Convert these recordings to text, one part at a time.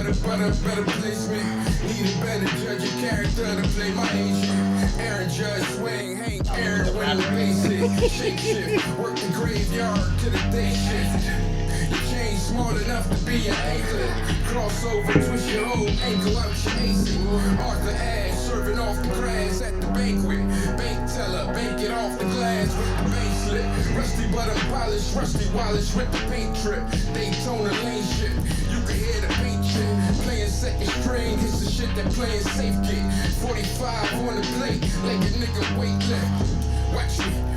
better placement. Need a better judge of character to play my agent. Aaron Judge swing, Hank Aaron when the basic. Shake shift, work the graveyard to the day shift. Your chain small enough to be an anklet. Crossover, twist your whole ankle out your AC. Arthur Ashe, serving off the grass at the banquet. Bank teller, bank it off the glass with the bank slip. Rusty but unpolished, Rusty Wallace with the paint trip. Daytona lane shit, you can hear the paint chip. Playing second string, it's the shit that playing safe get. 45 on the plate, like a nigga weightlift.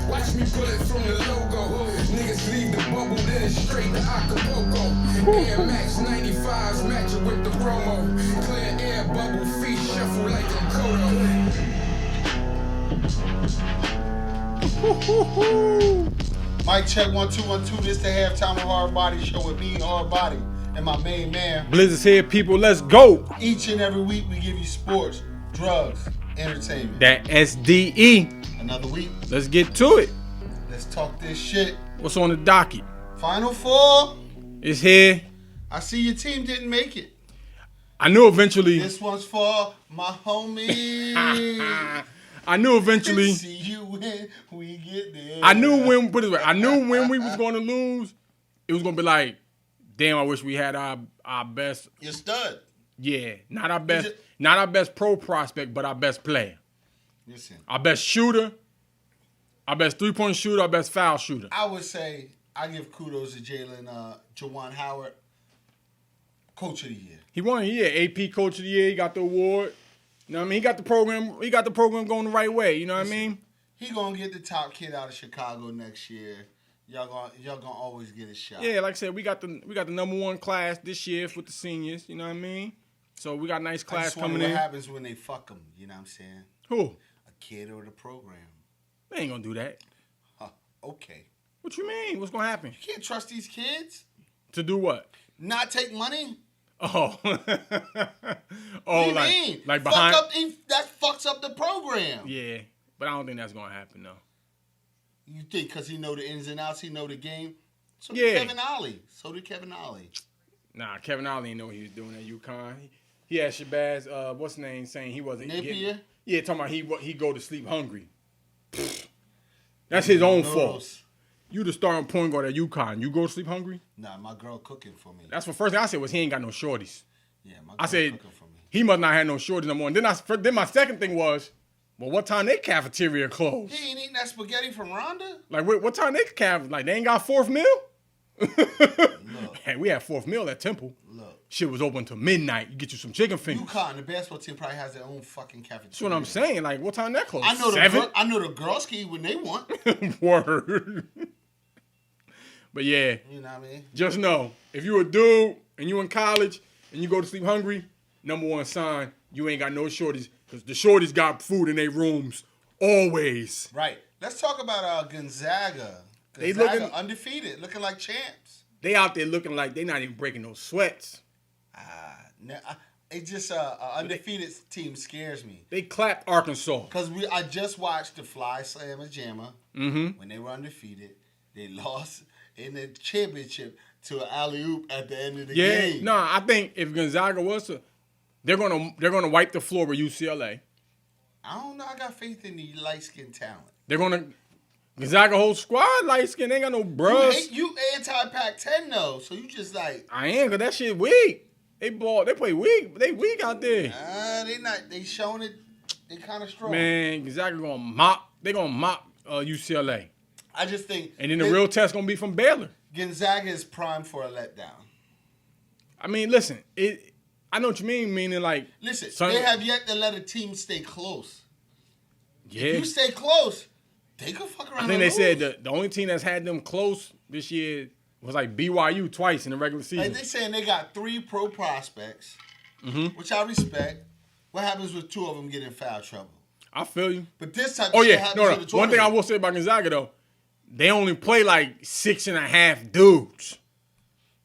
Watch me pull it from the logo. Niggas leave the bubble, then it's straight to Acapulco. Air Max 95s matching with the promo. Clear air bubble, feet shuffle like a Kodo. Mic check 1 2 1 2. This the halftime of Hard Body Show with me, Hard Body, and my main man. Blizzard's here, people. Let's go. Each and every week we give you sports, drugs, entertainment. That SDE. Another week. Let's get to it. Let's talk this shit. What's on the docket? Final Four. It's here. I see your team didn't make it. I knew eventually. This one's for my homie. I knew eventually. See you when we get there. I knew when. Put it this way. I knew when we was going to lose. It was going to be like, damn. I wish we had our best. Your stud. Yeah, not our best. Not our best pro prospect, but our best player. Listen. Our best shooter. Our best 3-point shooter. Our best foul shooter. I would say I give kudos to Juwan Howard, Coach of the Year. He won. Yeah, AP Coach of the Year. He got the award. You know what I mean? He got the program. He got the program going the right way. You know what I mean? He gonna get the top kid out of Chicago next year. Y'all gonna always get a shot. Yeah, like I said, we got the number one class this year with the seniors. You know what I mean? So we got a nice class coming in. What happens when they fuck them? You know what I'm saying? Who? A kid or the program. They ain't gonna do that. Okay. What you mean? What's gonna happen? You can't trust these kids. To do what? Not take money. Oh. What do you mean? Like behind. That fucks up the program. Yeah, but I don't think that's gonna happen though. You think because he know the ins and outs, he know the game. So yeah. did Kevin Ollie. Nah, Kevin Ollie didn't know what he was doing at UConn. He had Shabazz, what's his name, saying he wasn't Napier? Yeah, talking about he go to sleep hungry. That's his own fault. You the starting point guard at UConn. You go to sleep hungry? Nah, my girl cooking for me. That's the first thing I said was he ain't got no shorties. Yeah, my girl I said cooking for me. He must not have no shorties no more. And then my second thing was, well, what time they cafeteria closed? He ain't eating that spaghetti from Rhonda? Like, what time they like they ain't got fourth meal? Look. Hey, we had fourth meal at Temple. Look. Shit was open till midnight. You get you some chicken fingers. UConn, the basketball team probably has their own fucking cafeteria. That's what I'm saying. Like, what time that closed? I know 7? I know the girls can eat when they want. Word. But yeah. You know what I mean? Just know, if you a dude and you in college and you go to sleep hungry, number one sign, you ain't got no shorties. Because the shorties got food in their rooms always. Right. Let's talk about Gonzaga. They looking undefeated, looking like champs. They out there looking like they not even breaking no sweats. It's just undefeated team scares me. They clapped Arkansas. Because I just watched the Fly Slammer Jammer. Mm-hmm. When they were undefeated. They lost in the championship to an alley-oop at the end of the game. Yeah, no, I think if Gonzaga was to, they're gonna wipe the floor with UCLA. I don't know. I got faith in the light-skinned talent. They're gonna Gonzaga whole squad light skin. They ain't got no bros. You anti-Pac-10 though, so you just like. I am, cause that shit weak. They play weak. They weak out there. They not. They showing it. They kind of strong. Man, Gonzaga gonna mop. They gonna mop UCLA. I just think. And then the real test gonna be from Baylor. Gonzaga is primed for a letdown. I mean, listen. I know what you mean. Meaning like. Listen, they have yet to let a team stay close. Yeah. If you stay close, they could fuck around. I think they said the only team that's had them close this year was like BYU twice in the regular season. Like they saying they got 3 pro prospects, which I respect. What happens with 2 of them getting in foul trouble? I feel you. But this type of shit happens in the tournament. One thing I will say about Gonzaga though, they only play like 6.5 dudes.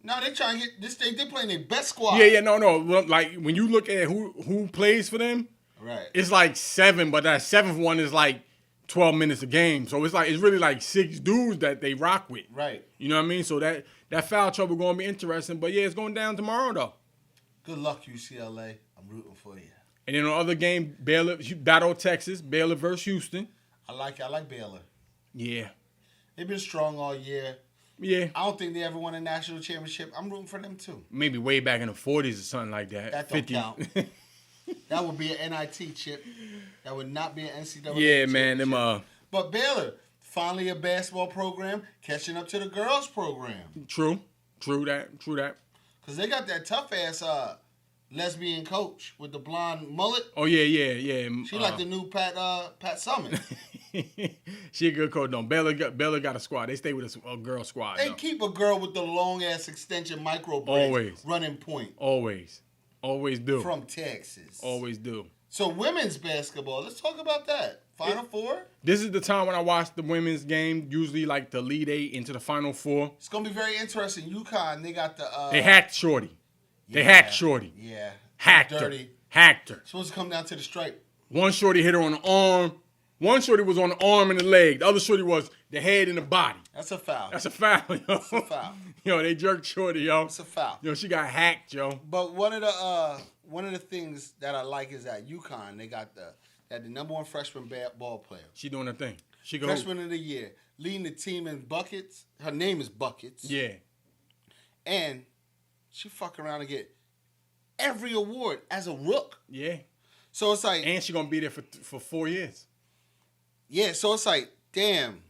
No, they trying to get this. They playing their best squad. Yeah, no. Like when you look at who plays for them, right? It's like 7, but that 7th one is like 12 minutes a game. So it's really like 6 dudes that they rock with. Right. You know what I mean? So that foul trouble gonna be interesting. But yeah, it's going down tomorrow though. Good luck, UCLA. I'm rooting for you. And then on the other game, Baylor, Battle of Texas, Baylor versus Houston. I like Baylor. Yeah. They've been strong all year. Yeah. I don't think they ever won a national championship. I'm rooting for them too. Maybe way back in the 40s or something like that. That don't count. That would be an NIT chip. That would not be an NCAA Yeah, man. But Baylor, finally a basketball program catching up to the girls program. True that. Because they got that tough-ass lesbian coach with the blonde mullet. Oh, yeah. She like the new Pat Summit. She a good coach, though. Baylor got a squad. They stay with a girl squad, They though. keep a girl with the long-ass extension micro braids Always. running point. Always do. From Texas. Always do. So women's basketball, let's talk about that. Final Four? This is the time when I watch the women's game, usually like the lead 8 into the Final Four. It's going to be very interesting. UConn, they got the... They hacked Shorty. They hacked Shorty. Yeah. Hacked dirty. her. Hacked her. Supposed to come down to the stripe. One Shorty hit her on the arm. One Shorty was on the arm and the leg. The other Shorty was the head and the body. That's a foul. That's a foul, yo. That's a foul. Yo, they jerked Shorty, yo. That's a foul. Yo, she got hacked, yo. But one of the things that I like is that UConn, they got the number one freshman ball player. She doing her thing. She go. Freshman of the year. Leading the team in buckets. Her name is Buckets. Yeah. And she fuck around and get every award as a rook. Yeah. So it's like... And she going to be there for 4 years. Yeah, so it's like, damn.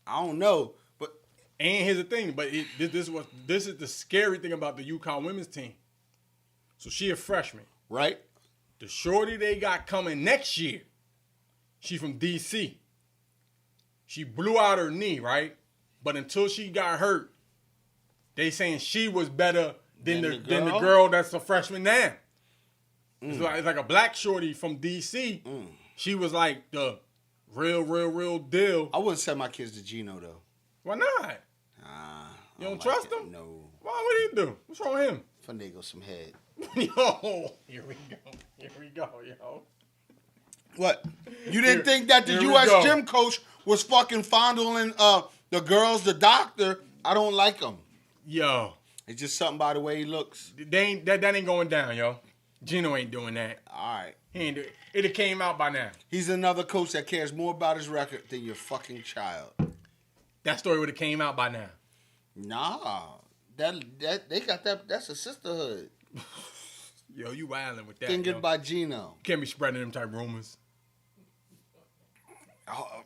I don't know. But And here's the thing. But this is the scary thing about the UConn women's team. So she a freshman. right? The shorty they got coming next year, she from D.C. She blew out her knee, right? But until she got hurt, they saying she was better than the girl that's a freshman now. It's like a black shorty from D.C. She was like the real deal. I wouldn't send my kids to Gino, though. Why not? You don't trust him? No. Why would he do? What's wrong with him? Finagle some head. Yo, here we go, yo. What? You didn't think that the here we U.S. go. gym coach was fucking fondling the girls, the doctor? I don't like him. Yo. It's just something by the way he looks. That ain't going down, yo. Gino ain't doing that. All right. He ain't do it. It'd have came out by now. He's another coach that cares more about his record than your fucking child. That story would have came out by now. Nah. That they got that. That's a sisterhood. Yo, you wildin' with that. Fingered Yo. by Gino. Can't be spreading them type rumors. Oh.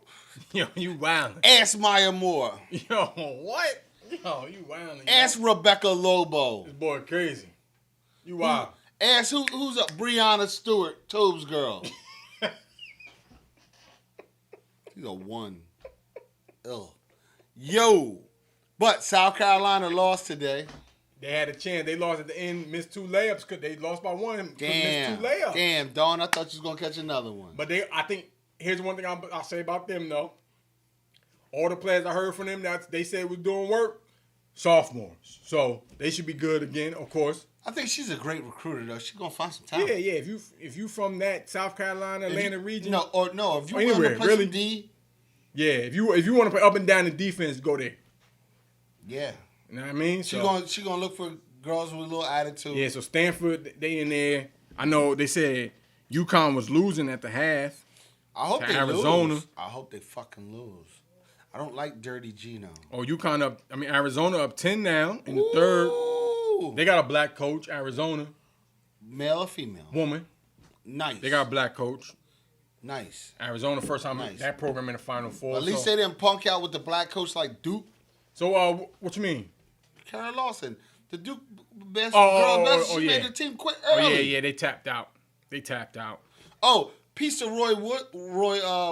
Yo, you wildin'. Ask Maya Moore. Yo, what? Yo, you wildin'. Ask Rebecca Lobo. This boy crazy. You wild. Ask who's up? Breonna Stewart, Tobe's girl. He's a one. Ugh. Yo. But South Carolina lost today. They had a chance. They lost at the end, missed 2 layups because they lost by 1. Missed 2 layups. Damn, Dawn, I thought you was going to catch another one. But I think, here's one thing I'll say about them, though. All the players I heard from them that they said was doing work, sophomores. So they should be good again, of course. I think she's a great recruiter, though. She's going to find some time. Yeah. If you from that South Carolina, Atlanta region. If you want anywhere, to play really. some D. Yeah, if you want to play up and down the defense, go there. Yeah. You know what I mean? She gonna look for girls with a little attitude. Yeah, so Stanford, they in there. I know they said UConn was losing at the half. I hope they Arizona. lose. I hope they fucking lose. I don't like dirty Gino. Oh, UConn up. I mean, Arizona up 10 now in the third. They got a black coach, Arizona. Male or female? Woman. Nice. They got a black coach. Nice. Arizona, first time Nice. that program in the Final Four. At least they didn't punk out with the black coach like Duke. So, what you mean? Karen Lawson. The Duke best Oh, she yeah. made the team quit Oh, early. yeah, they tapped out. Oh, piece of Roy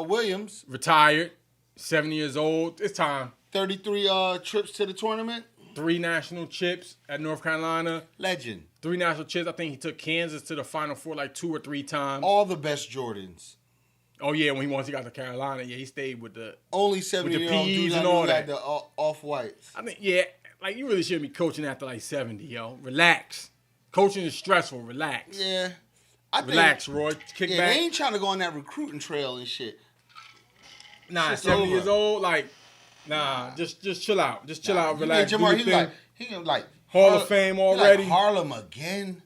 Williams. Retired, 70 years old. It's time. 33 trips to the tournament. 3 national chips at North Carolina. Legend. 3 national chips. I think he took Kansas to the Final Four like 2 or 3 times. All the best Jordans. Oh, yeah, when he got to Carolina, yeah, he stayed with the... Only 70-year-old P's dude and that all had that. the off-whites. I mean, yeah, like, you really shouldn't be coaching after like 70, yo. Relax. Coaching is stressful. Relax. Yeah. Relax, Roy. Kick Yeah, back. they ain't trying to go on that recruiting trail and shit. Nah, Shit's 70 over. years old, like, nah, just chill out. Just chill out, relax. Jamar, Do your thing. he like, Hall of Fame already. Like Harlem again.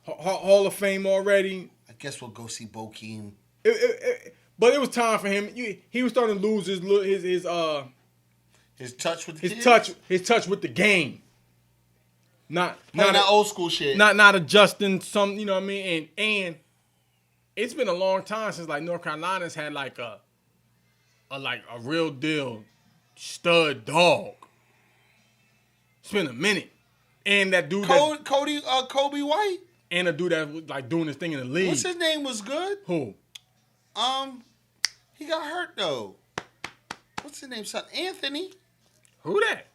Hall of Fame already. I guess we'll go see Bokeem. But it was time for him. He was starting to lose his touch with the his touch with the game. Not that old school shit. Not adjusting some, you know what I mean? And it's been a long time since like North Carolina's had like a real deal stud dog. It's been a minute. And that dude Kobe White. And a dude that was like doing his thing in the league. What's his name was good? Who? He got hurt though. What's his name, son? Anthony. Who that?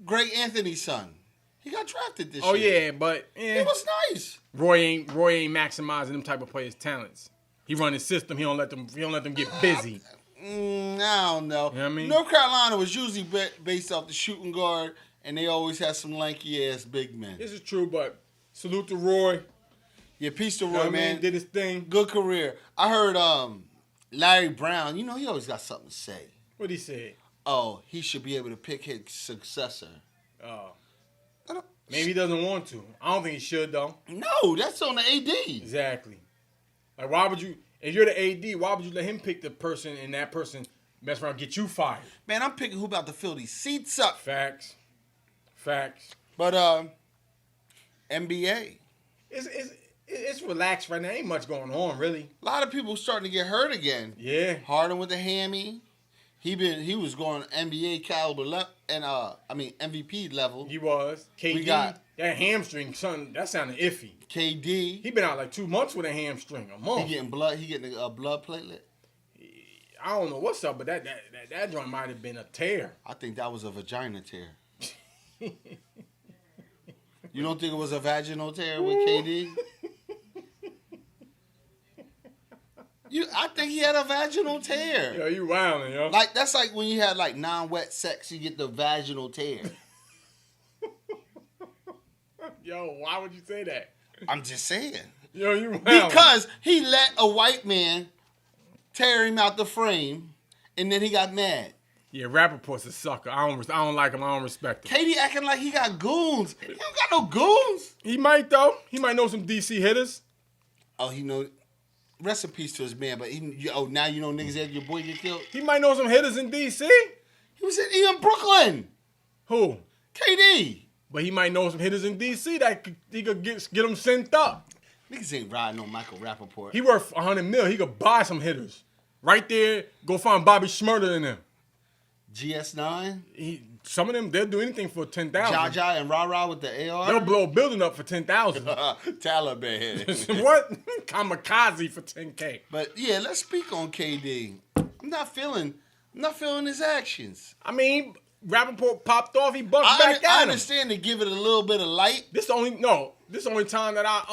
Greg Anthony's son. He got drafted this year. Oh yeah, but it was nice. Roy ain't maximizing them type of players' talents. He run his system. He don't let them get busy. I don't know. You know what I mean? North Carolina was usually based off the shooting guard, and they always had some lanky ass big men. This is true, but salute to Roy. Yeah, peace to Roy, You know what I man. mean? Did his thing. Good career. I heard Larry Brown. You know he always got something to say. What he said? Oh, he should be able to pick his successor. Maybe he doesn't want to. I don't think he should though. No, that's on the AD. Exactly. Like, why would you? If you're the AD, why would you let him pick the person and that person mess around and get you fired? Man, I'm picking who about to fill these seats up. Facts. But NBA. It's relaxed right now. Ain't much going on really. A lot of people starting to get hurt again. Yeah. Harden with the hammy. He was going NBA caliber MVP level. He was. KD. We got that hamstring, son. That sounded iffy. KD. He been out like 2 months with a hamstring. A month. He getting a blood platelet. I don't know what's up, but that joint might have been a tear. I think that was a vagina tear. You don't think it was a vaginal tear with KD? I think he had a vaginal tear. Yo, you wildin', yo. Like that's like when you had like non-wet sex, you get the vaginal tear. Yo, why would you say that? I'm just saying. Yo, you wildin'. Because he let a white man tear him out the frame, and then he got mad. Yeah, Rapaport's a sucker. I don't like him. I don't respect him. KD acting like he got goons. He don't got no goons. He might though. He might know some DC hitters. Oh, he know. Rest in peace to his man, but now you know niggas had your boy get killed. He might know some hitters in DC. He was in Brooklyn. Who? KD. But he might know some hitters in DC that he could get them sent up. Niggas ain't riding on Michael Rapaport. He worth $100 million. He could buy some hitters. Right there, go find Bobby Schmurder in them. GS9. Some of them, they'll do anything for $10,000. Jaja and Ra with the AR. They'll blow a building up for $10,000. Taliban. What? Kamikaze for $10K. But yeah, let's speak on KD. I'm not feeling his actions. I mean, Rapaport popped off. He bucked back at him. I understand to give it a little bit of light. This the only time that I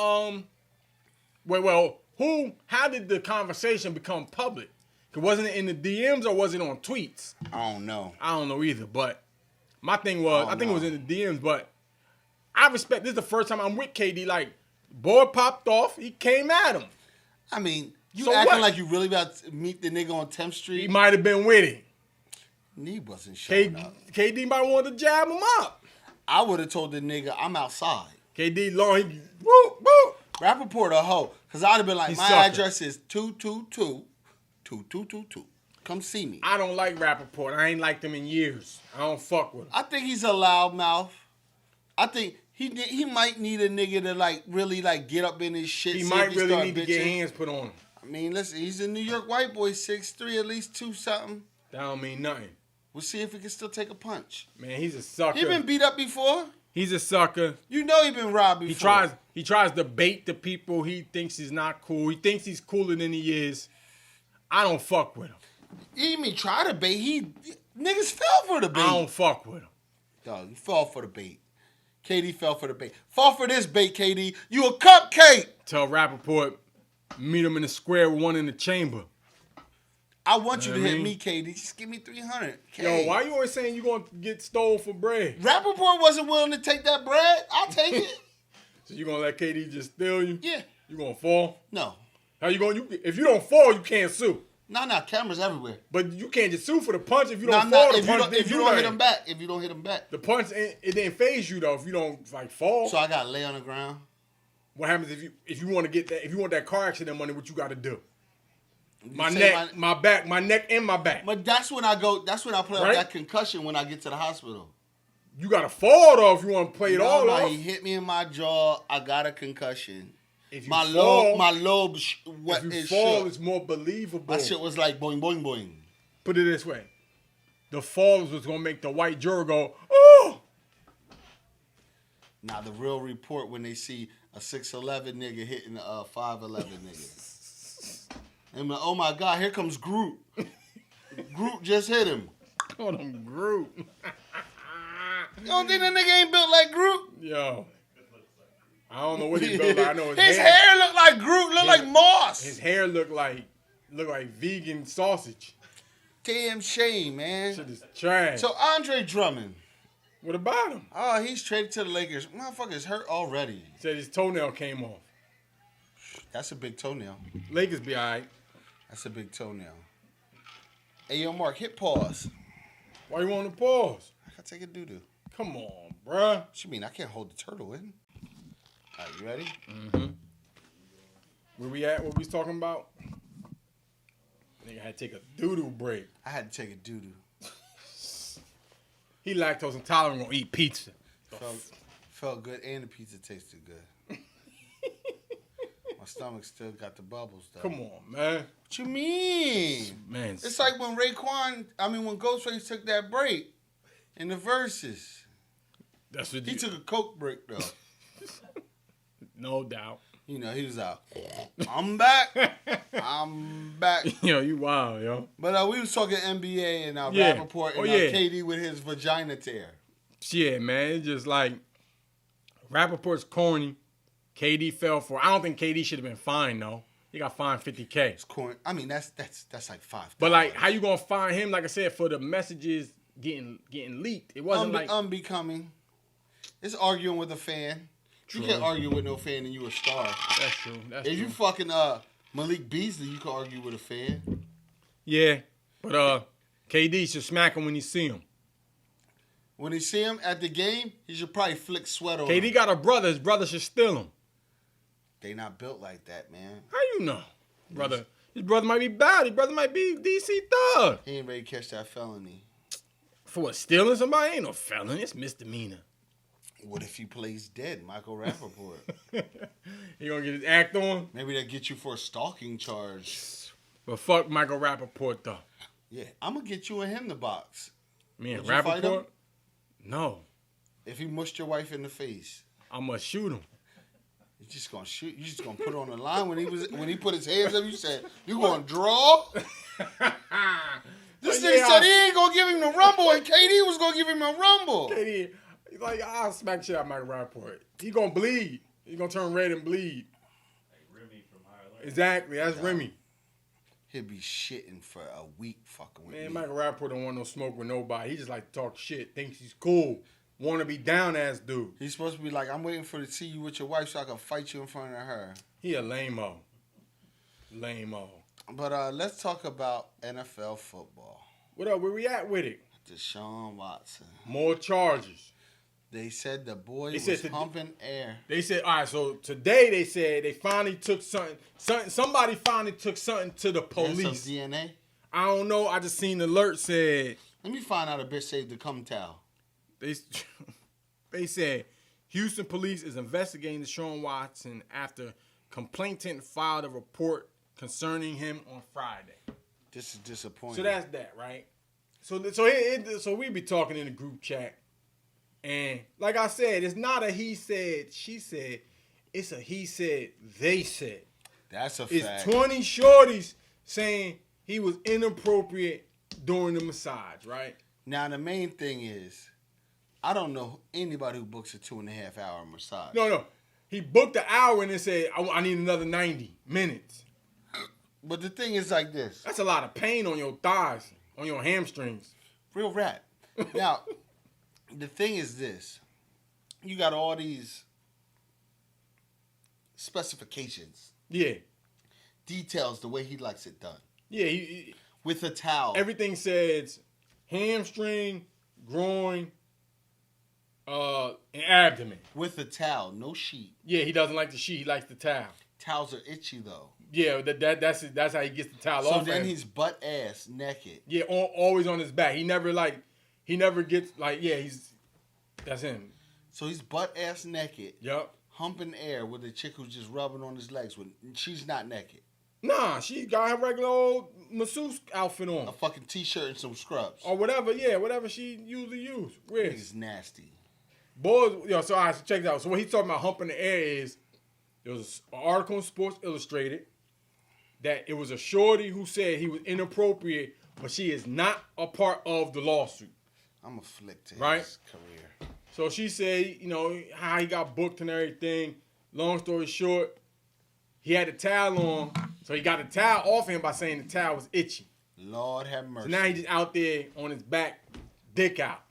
how did the conversation become public? Wasn't it in the DMs or was it on tweets? I don't know. I don't know either, but my thing was, I think it was in the DMs, but I respect, this is the first time I'm with KD. Like, boy popped off, he came at him. I mean, you So acting what? like you really about to meet the nigga on 10th Street? He might have been with it. He wasn't showing up. KD might want to jab him up. I would have told the nigga, I'm outside. KD long, he, whoop, whoop. Rapaport a hoe. Because I'd have been like, He my sucker. address is 222. Come see me. I don't like Rapaport. I ain't liked him in years. I don't fuck with him. I think he's a loudmouth. I think he might need a nigga to like really like get up in his shit. He see might if really start need to get hands put on him. I mean, listen, he's a New York white boy, 6'3", at least 2 something. That don't mean nothing. We'll see if he can still take a punch. Man, he's a sucker. He been beat up before. He's a sucker. You know he been robbed before. He tries to bait the people he thinks he's not cool. He thinks he's cooler than he is. I don't fuck with him. He didn't even try to bait. Niggas fell for the bait. I don't fuck with him. Dog, you fell for the bait. KD fell for the bait. Fall for this bait, KD. You a cupcake. Tell Rapaport, meet him in the square with one in the chamber. I want you to hit mean? me, KD. Just give me 300. Yo, why you always saying you gonna get stole for bread? Rapaport wasn't willing to take that bread. I'll take it. So you gonna let KD just steal you? Yeah. You gonna fall? No. How you gonna? If you don't fall, you can't sue. No, cameras everywhere. But you can't just sue for the punch if you don't fall. If you don't hit him back. If you don't hit him back. The punch, it didn't phase you though if you don't like fall. So I got to lay on the ground. What happens if you want to get that, if you want that car accident money, what you got to do? My neck, my back, and my back. But that's when I play Right? that concussion when I get to the hospital. You got to fall though if you want to play it all off. He hit me in my jaw. I got a concussion. If you my fall, lobe, if you fall, it's more believable. My shit was like boing, boing, boing. Put it this way. The falls was going to make the white juror go, oh! Now, the real report when they see a 6'11 nigga hitting a 5'11 nigga. And like, oh my God, here comes Groot. Groot just hit him. Call him Groot. You don't think that nigga ain't built like Groot? Yo. I don't know what he built like. I know his hair look like Groot, look like moss. His hair look like vegan sausage. Damn shame, man. Shit is trash. So Andre Drummond. What about him? Oh, he's traded to the Lakers. Motherfucker's hurt already. Said his toenail came off. That's a big toenail. Lakers be all right. That's a big toenail. Hey, yo, Mark, hit pause. Why you want to pause? I gotta take a doo-doo. Come on, bruh. What you mean? I can't hold the turtle in. All right, you ready? Mm-hmm. Where we at? What we talking about? Nigga had to take a doo-doo break. I had to take a doo-doo. He lactose intolerant, gonna eat pizza. Felt good, and the pizza tasted good. My stomach still got the bubbles, though. Come on, man. What you mean? Man. It's like when when Ghostface took that break in the verses. That's what He took a Coke break, though. No doubt. You know, he was out. I'm back. I'm back. Yo, you wild, yo. But we was talking NBA and Yeah. Rapaport and KD with his vagina tear. Yeah, man. It's just like Rapaport's corny. KD fell for. I don't think KD should have been fined though. He got fined $50K. It's corny. I mean, that's like $5. But like, how you gonna fine him? Like I said, for the messages getting leaked. It wasn't like unbecoming. It's arguing with a fan. True. You can't argue with no fan and you a star. That's true. If you fucking Malik Beasley, you can argue with a fan. Yeah, but KD should smack him when you see him. When you see him at the game, he should probably flick sweat on him. KD got a brother. His brother should steal him. They not built like that, man. How you know? Brother, his brother might be bad. His brother might be DC thug. He ain't ready to catch that felony. For what, stealing somebody? Ain't no felony. It's misdemeanor. What if he plays dead, Michael Rapaport? He gonna get his act on? Maybe that get you for a stalking charge. But fuck Michael Rapaport, though. Yeah, I'm going to get you and him the box. Me and Would you fight him? Rapaport? No. If he mushed your wife in the face. I'm gonna shoot him. You just gonna shoot. You just gonna put it on the line when he put his hands up. You said you gonna draw. This nigga said he ain't gonna give him the rumble, and KD was gonna give him a rumble. KD, he's like, I'll smack shit out of Michael Rapaport. He gonna bleed. He gonna turn red and bleed. Like Remy from Higher Life. Exactly. That's Remy. He'll be shitting for a week fucking with me. Man, Michael Rapaport don't want no smoke with nobody. He just like to talk shit. Thinks he's cool. Want to be down ass dude. He's supposed to be like, I'm waiting to see you with your wife so I can fight you in front of her. He a lame-o. Lame-o. But let's talk about NFL football. What up? Where we at with it? Deshaun Watson. More charges. They said the boy was pumping air. They said, all right, so today they said they finally took something. Somebody finally took something to the police. Some DNA? I don't know. I just seen the alert said. Let me find out a bitch saved the cum towel. They said Houston police is investigating Deshaun Watson after complainant filed a report concerning him on Friday. This is disappointing. So that's that, right? So we be talking in the group chat, and like I said, it's not a he said, she said. It's a he said, they said. That's a it's fact. It's 20 shorties saying he was inappropriate during the massage, right? Now the main thing is, I don't know anybody who books a 2.5 hour massage. No. He booked an hour and then said, I need another 90 minutes. But the thing is like this. That's a lot of pain on your thighs, on your hamstrings. Real rap. Now, the thing is this. You got all these specifications. Yeah. Details the way he likes it done. Yeah, he With a towel. everything says hamstring, groin, and abdomen. With a towel, no sheet. Yeah, he doesn't like the sheet. He likes the towel. Towels are itchy though. Yeah, that's how he gets the towel So off. then him. he's butt ass naked. Yeah, always on his back. He never gets that's him. So he's butt ass naked, Yup. humping air with a chick who's just rubbing on his legs. When she's not naked. Nah, she got her regular old masseuse outfit on. A fucking t-shirt and some scrubs. Or whatever, yeah, whatever she usually use. Weird. Nigga's nasty. Boys, so I check it out. So what he's talking about humping the air is there was an article in Sports Illustrated that it was a shorty who said he was inappropriate, but she is not a part of the lawsuit. I'm a flick to Right. his career. So she said, how he got booked and everything. Long story short, he had the towel on, so he got the towel off him by saying the towel was itchy. Lord have mercy. So now he's just out there on his back, dick out.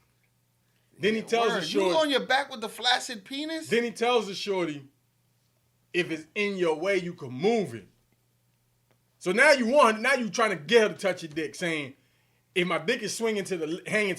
Then he tells the Word, shorty. you on your back with the flaccid penis? Then he tells the shorty, if it's in your way, you can move it. So now you trying to get her to touch your dick, saying, if my dick is hanging to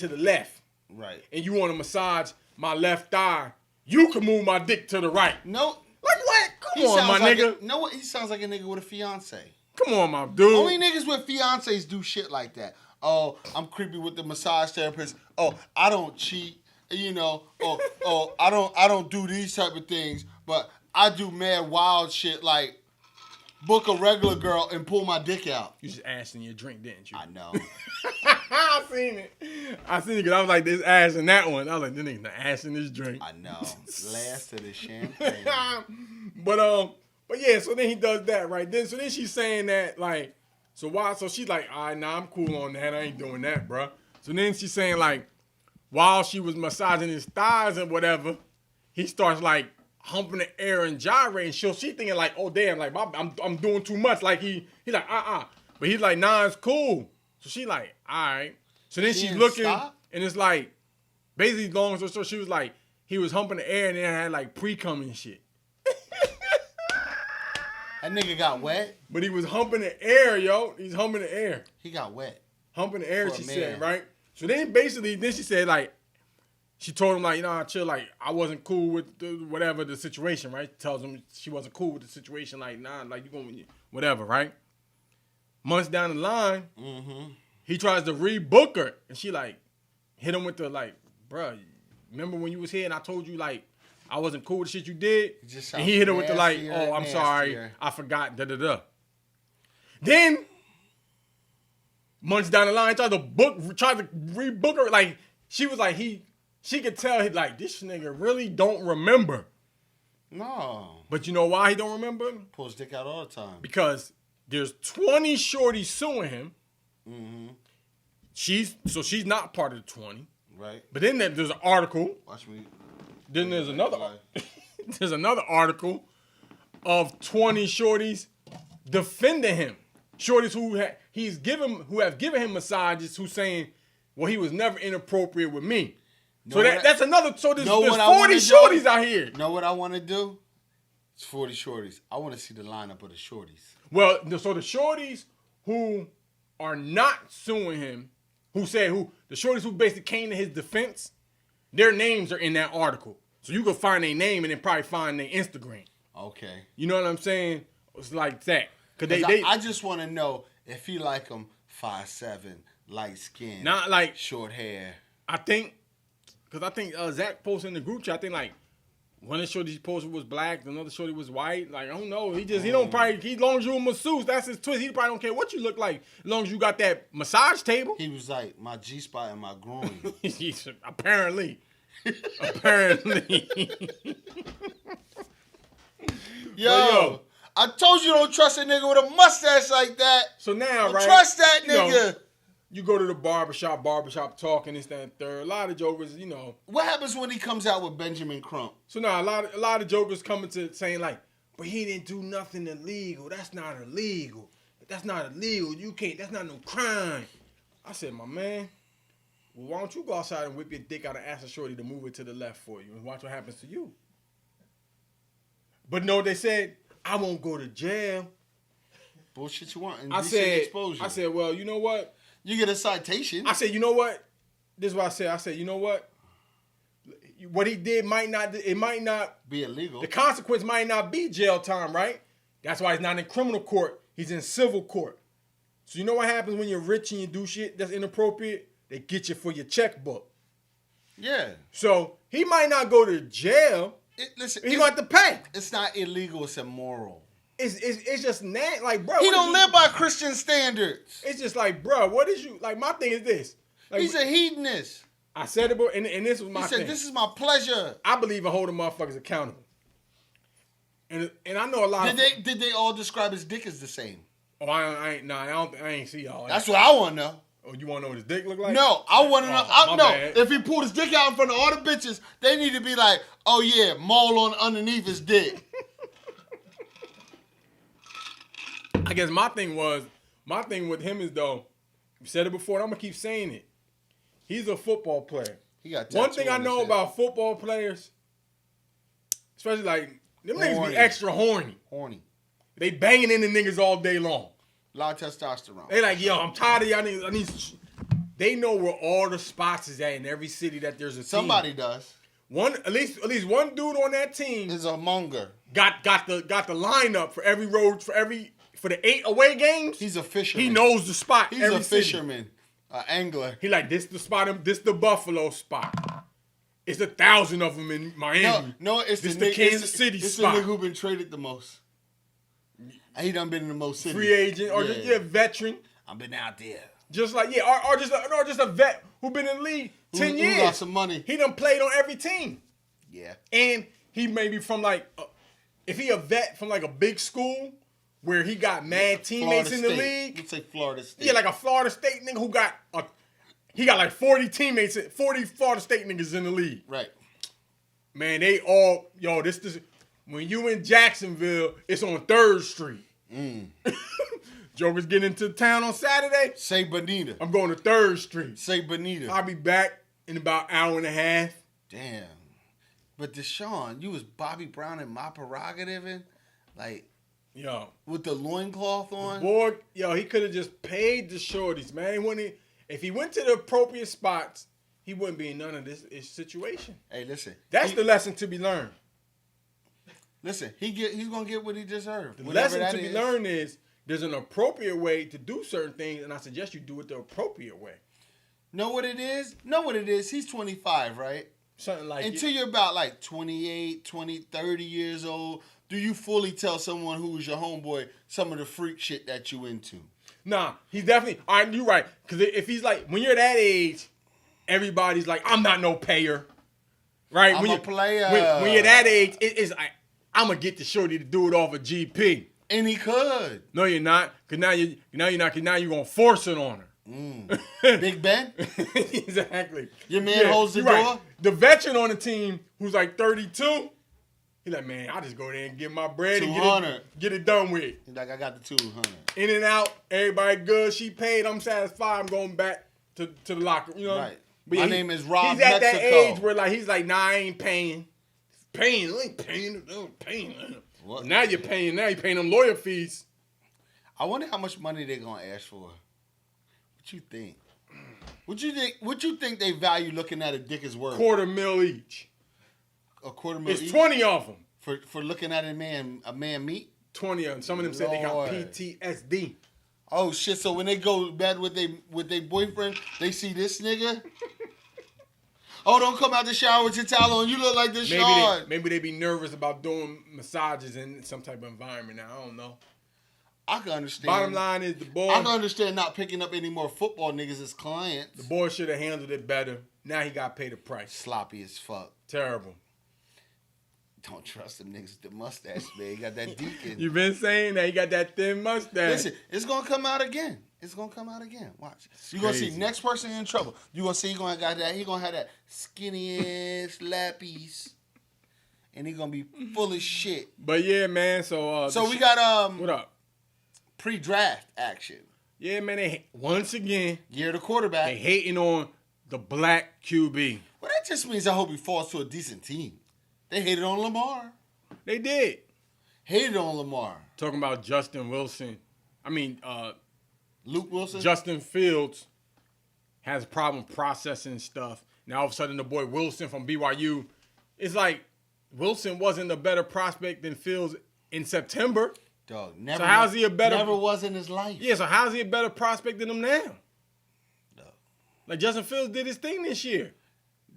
the left, Right. and you want to massage my left thigh, you can move my dick to the right. No. Like what? Come He on, my sounds like nigga. know what? He sounds like a nigga with a fiance. Come on, my dude. Only niggas with fiancés do shit like that. Oh, I'm creepy with the massage therapist. Oh, I don't cheat. Oh, I don't do these type of things. But I do mad wild shit like book a regular girl and pull my dick out. You just ass in your drink, didn't you? I know. I seen it because I was like, this ass in that one. I was like, this nigga ass in this drink. I know. Last of the champagne. But yeah, so then he does that, right? Then she's saying that, like, so why? So she's like, all right, nah, I'm cool on that. I ain't doing that, bruh. So then she's saying, like, while she was massaging his thighs and whatever, he starts like humping the air and gyrating. She thinking like, oh damn, like I'm doing too much. Like he's like, but he's like, nah, it's cool. So she like, all right. So then she's didn't looking, stop? and it's like, basically long story short, she was like, he was humping the air and then had like pre-cum and shit. That nigga got wet. But he was humping the air, yo. He's humping the air. He got wet. Humping the air, For a she man. said, right? So then basically, she said, like, she told him, like, chill, like, I wasn't cool with whatever the situation, right? Tells him she wasn't cool with the situation, like, nah, like, you going, whatever, right? Months down the line, he tries to rebook her, and she, like, hit him with the, like, bruh, remember when you was here and I told you, like, I wasn't cool with the shit you did? It just And he hit her with the, like, nastier oh, and I'm sorry, nastier. I forgot, da-da-da. Then, months down the line, tried to rebook her. Like, she was like, she could tell, like, this nigga really don't remember. No. But you know why he don't remember? Pulls dick out all the time. Because there's 20 shorties suing him. Mm-hmm. She's not part of the 20. Right. But then there's an article. Watch me. Then there's another article of 20 shorties defending him. Shorties who have given him massages, who saying, well, he was never inappropriate with me. So that's another. So there's 40 shorties out here. Know what I want to do? It's 40 shorties. I want to see the lineup of the shorties. Well, so the shorties who are not suing him, the shorties who basically came to his defense, their names are in that article. So you can find their name and then probably find their Instagram. Okay. You know what I'm saying? It's like that. Cause I just want to know if he like them 5'7", light skin, not like short hair. I think Zach posted in the group chat. I think like one of the shorties posted was black, another shorty was white. Like I don't know. He don't probably. As long as you a masseuse, that's his twist. He probably don't care what you look like, as long as you got that massage table. He was like my G spot and my groin. Apparently. Yo, I told you don't trust a nigga with a mustache like that. So now, Don't right? trust that nigga. You go to the barbershop talking, this, that, and third. A lot of jokers, What happens when he comes out with Benjamin Crump? So now a lot of jokers coming to saying like, but he didn't do nothing illegal. That's not illegal. That's not illegal. You can't. That's not no crime. I said, my man, well, why don't you go outside and whip your dick out and ask a shorty to move it to the left for you and watch what happens to you? But no, they said, I won't go to jail. Bullshit you want. I Exposure. said, well, you know what? You get a citation. I said, you know what? This is what I said. I said, you know what? What he did might not be illegal. The consequence might not be jail time, right? That's why he's not in criminal court. He's in civil court. So you know what happens when you're rich and you do shit that's inappropriate? They get you for your checkbook. Yeah. So he might not go to jail. He might have to pay. It's not illegal. It's immoral. It's just like, bro. He don't live by Christian standards. It's just like, bro, what is you like? My thing is this. Like, he's a hedonist. I said it, and this was my thing. He said, "This is my pleasure." I believe in holding motherfuckers accountable. And I know a lot Did they all describe his dick as the same? Oh, I ain't see all that. That's what I want to know. Oh, you want to know what his dick look like? No, I want to know. No, bad. if he pulled his dick out in front of all the bitches, they need to be like, "Oh yeah, mole on underneath his dick." I guess my thing with him is though, you said it before, and I'm gonna keep saying it. He's a football player. He got one thing I know about football players, especially like them niggas be extra horny. They banging in the niggas all day long. A lot of testosterone. They like, yo, I'm tired of y'all niggas. They know where all the spots is at in every city that there's a Somebody team. does. At least one dude on that team is a monger. Got the lineup for every road for the 8 away games. He's a fisherman. He knows the spot. He's a fisherman, an angler. He like this the spot. This the Buffalo spot. It's 1,000 of them in Miami. No, it's this the Kansas City it's spot. It's the nigga who been traded the most. He done been in the most cities. Free agent or just veteran. I've been out there. Just like or just a vet who been in the league 10 years. Who got some money. He done played on every team. Yeah. And he may be from like, if he a vet from like a big school where he got mad teammates Florida in the State. league. Let's say Florida State. Yeah, like a Florida State nigga who got he got like 40 teammates, 40 Florida State niggas in the league. Right. Man, they all, this when you in Jacksonville, it's on 3rd Street. Joker's getting into town on Saturday. Say Bonita. I'm going to 3rd Street. Say Bonita. I'll be back in about an hour and a half. Damn. But Deshaun, you was Bobby Brown in My Prerogative and like with the loincloth on. Boy, he could have just paid the shorties, man. If he went to the appropriate spots, he wouldn't be in none of this situation. Hey, listen. That's the lesson to be learned. Listen, he's gonna get what he deserved. The lesson to be learned is there's an appropriate way to do certain things, and I suggest you do it the appropriate way. Know what it is? He's 25, right? Something like Until you're about like 28, 20, 30 years old, do you fully tell someone who's your homeboy some of the freak shit that you into? Nah, he's definitely, all right, you're right. Because if he's like, when you're that age, everybody's like, I'm not no payer. Right? I'm a player. When you're that age, it's like, I'm going to get the shorty to do it off of GP. And he could. No, you're not. Because now you're not. Because now you're going to force it on her. Big Ben? Exactly. Your man holds the door? Right. The veteran on the team who's like 32, he's like, man, I'll just go there and get my bread and get it done with. He's like, I got the 200. In and out, everybody good. She paid. I'm satisfied. I'm going back to the locker. You know? Right. But my name is Rob He's at Mexico. that age where like he's like, nah, I ain't paying. I ain't paying. What? Now you're paying. Now you're paying them lawyer fees. I wonder how much money they're gonna ask for. What you think? What you think they value looking at a dick is worth? $250,000 each. $250,000 It's each? 20 of them. For looking at a man meat? 20 of them. Some of them said they got PTSD. Oh shit! So when they go to bed with their boyfriend, they see this nigga. Oh, don't come out the shower with your towel on. You look like Deshaun. Maybe they be nervous about doing massages in some type of environment. Now I don't know. I can understand. Bottom line is the boy. I can understand not picking up any more football niggas as clients. The boy should have handled it better. Now he got to pay the price. Sloppy as fuck. Terrible. Don't trust them niggas with the mustache, man. He got that deacon. You been saying that. He got that thin mustache. Listen, it's going to come out again. Watch. You're going to see next person in trouble. You're going to see he going to have that skinny ass lappies. And he going to be full of shit. But yeah, man. So we got what up? Pre-draft action. Yeah, man. Once again, year of the quarterback. They hating on the black QB. Well, that just means I hope he falls to a decent team. They hated on Lamar. They did. Hated on Lamar. Talking about Justin Wilson Luke Wilson. Justin Fields has a problem processing stuff. Now all of a sudden the boy Wilson from BYU, it's like Wilson wasn't a better prospect than Fields in September. Dog, never. So how's he a better? Never was in his life. Yeah, so how's he a better prospect than him now? Dog. Like Justin Fields did his thing this year.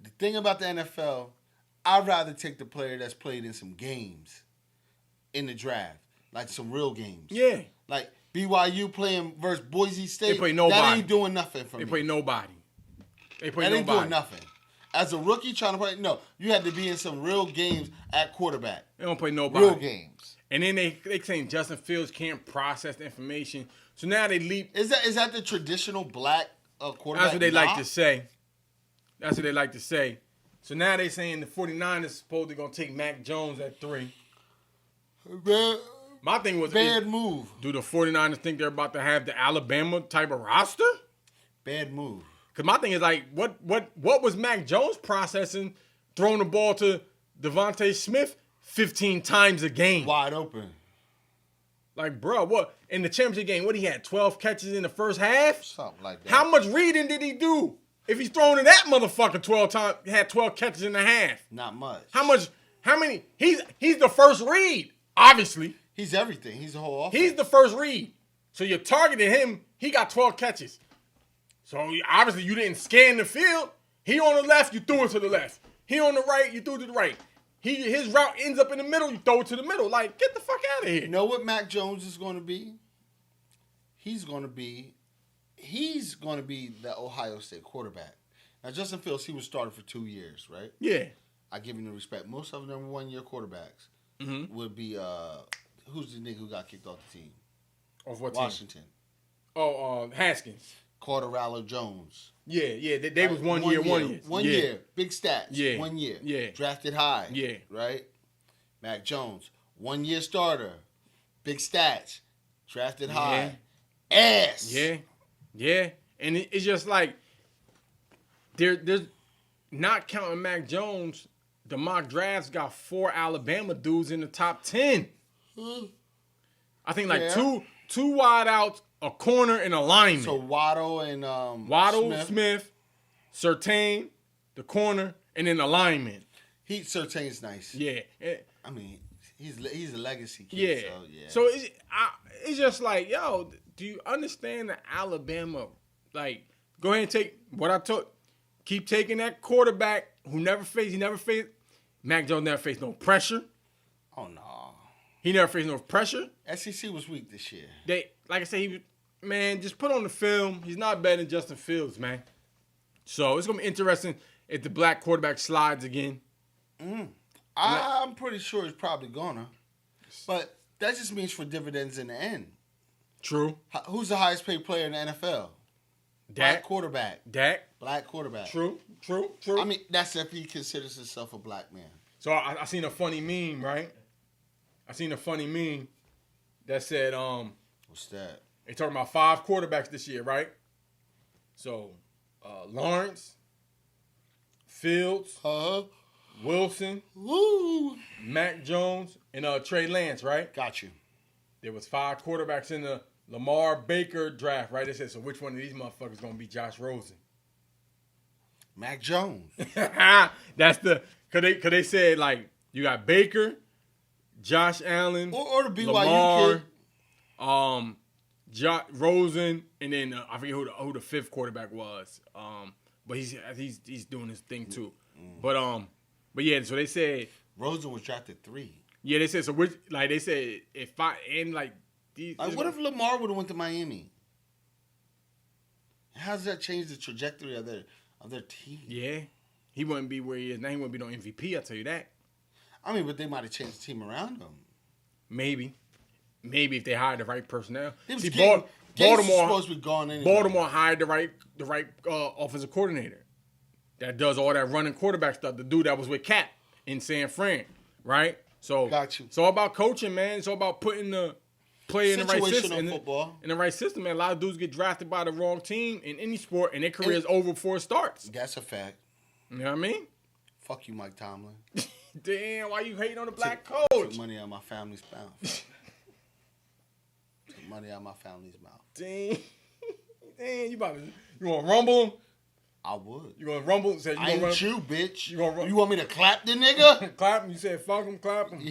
The thing about the NFL, I'd rather take the player that's played in some games in the draft, like some real games. Yeah. Like BYU playing versus Boise State. They play nobody. That ain't doing nothing for me. They play nobody. They play That ain't nobody. doing nothing. As a rookie trying to play, no, you had to be in some real games at quarterback. They don't play nobody. Real games. And then they saying Justin Fields can't process the information. So now they leap. Is that the traditional black quarterback? That's what they like knock? to say. That's what they like to say. So now they saying the 49ers supposed to going to take Mac Jones at 3. My thing was, Bad move. do the 49ers think they're about to have the Alabama type of roster? Bad move. Because my thing is like, what was Mac Jones processing throwing the ball to Devontae Smith 15 times a game? Wide open. Like, bro, what? In the championship game, what he had, 12 catches in the first half? Something like that. How much reading did he do? If he's throwing to that motherfucker 12 times, had 12 catches in the half. Not much. How many? He's the first read, obviously. He's everything. He's the whole offense. He's the first read. So you're targeting him. He got 12 catches. So obviously you didn't scan the field. He on the left, you threw it to the left. He on the right, you threw it to the right. His route ends up in the middle, you throw it to the middle. Like, get the fuck out of here. You know what Mac Jones is going to be? He's going to be the Ohio State quarterback. Now, Justin Fields, he was started for 2 years, right? Yeah. I give him the respect. Most of them 1-year quarterbacks would be, who's the nigga who got kicked off the team? Of what Washington. team? Haskins. Cordarrelle Jones. Yeah. They was 1 year. 1 year. Big stats. Yeah. 1 year. Yeah. Drafted high. Yeah. Right? Mac Jones. 1 year starter. Big stats. Drafted high. Ass. Yeah. And it's just like, there's not counting Mac Jones, the mock drafts got 4 Alabama dudes in the top 10. I think like two wide outs, a corner, and a lineman. So Waddle and Smith, Surtain, the corner, and then the lineman. Surtain's nice. Yeah. I mean, he's a legacy kid. Yeah. So it's just like, yo, do you understand that Alabama, like, go ahead and take what I told. Keep taking that quarterback who never faced. Mac Jones never faced no pressure. Oh no. He never faced no pressure. SEC was weak this year. Like I said, just put on the film. He's not better than Justin Fields, man. So it's gonna be interesting if the black quarterback slides again. I'm pretty sure he's probably gonna. But that just means for dividends in the end. True. Who's the highest paid player in the NFL? Black quarterback. Dak. Black quarterback. True. I mean, that's if he considers himself a black man. So I seen a funny meme, right? I seen a funny meme that said, What's that? they talking about 5 quarterbacks this year, right? So, Lawrence, Fields, Wilson, Woo! Mac Jones, and Trey Lance, right? Got you. There was 5 quarterbacks in the Lamar Baker draft, right? They said, so which one of these motherfuckers gonna be Josh Rosen? Mac Jones. That's cause they said like you got Baker, Josh Allen, or the BYU Lamar, kid. Rosen, and then I forget who the 5th quarterback was. But he's doing his thing too. But yeah, so they said Rosen was drafted 3. Yeah, they said so. Which like they said if I and like these. Like, what if Lamar would have went to Miami? How does that change the trajectory of their team? Yeah, he wouldn't be where he is now. He wouldn't be no MVP. I'll tell you that. I mean, but they might have changed the team around him. Maybe if they hired the right personnel. See, Baltimore Baltimore supposed to be gone anyway. Baltimore hired the right offensive coordinator that does all that running quarterback stuff. The dude that was with Cap in San Fran, right? So got you. It's all about coaching, man. It's all about putting the play in the right system. Football. In the right system, man. A lot of dudes get drafted by the wrong team in any sport, and their career is over before it starts. That's a fact. You know what I mean? Fuck you, Mike Tomlin. Damn, why you hating on the black coach? Took money out of my family's mouth. money out of my family's mouth. Dang, you want to rumble him? I would. You gonna rumble? Say you I gonna ain't you, bitch. You gonna You want me to clap the nigga? clap him? You said fuck him, clap him.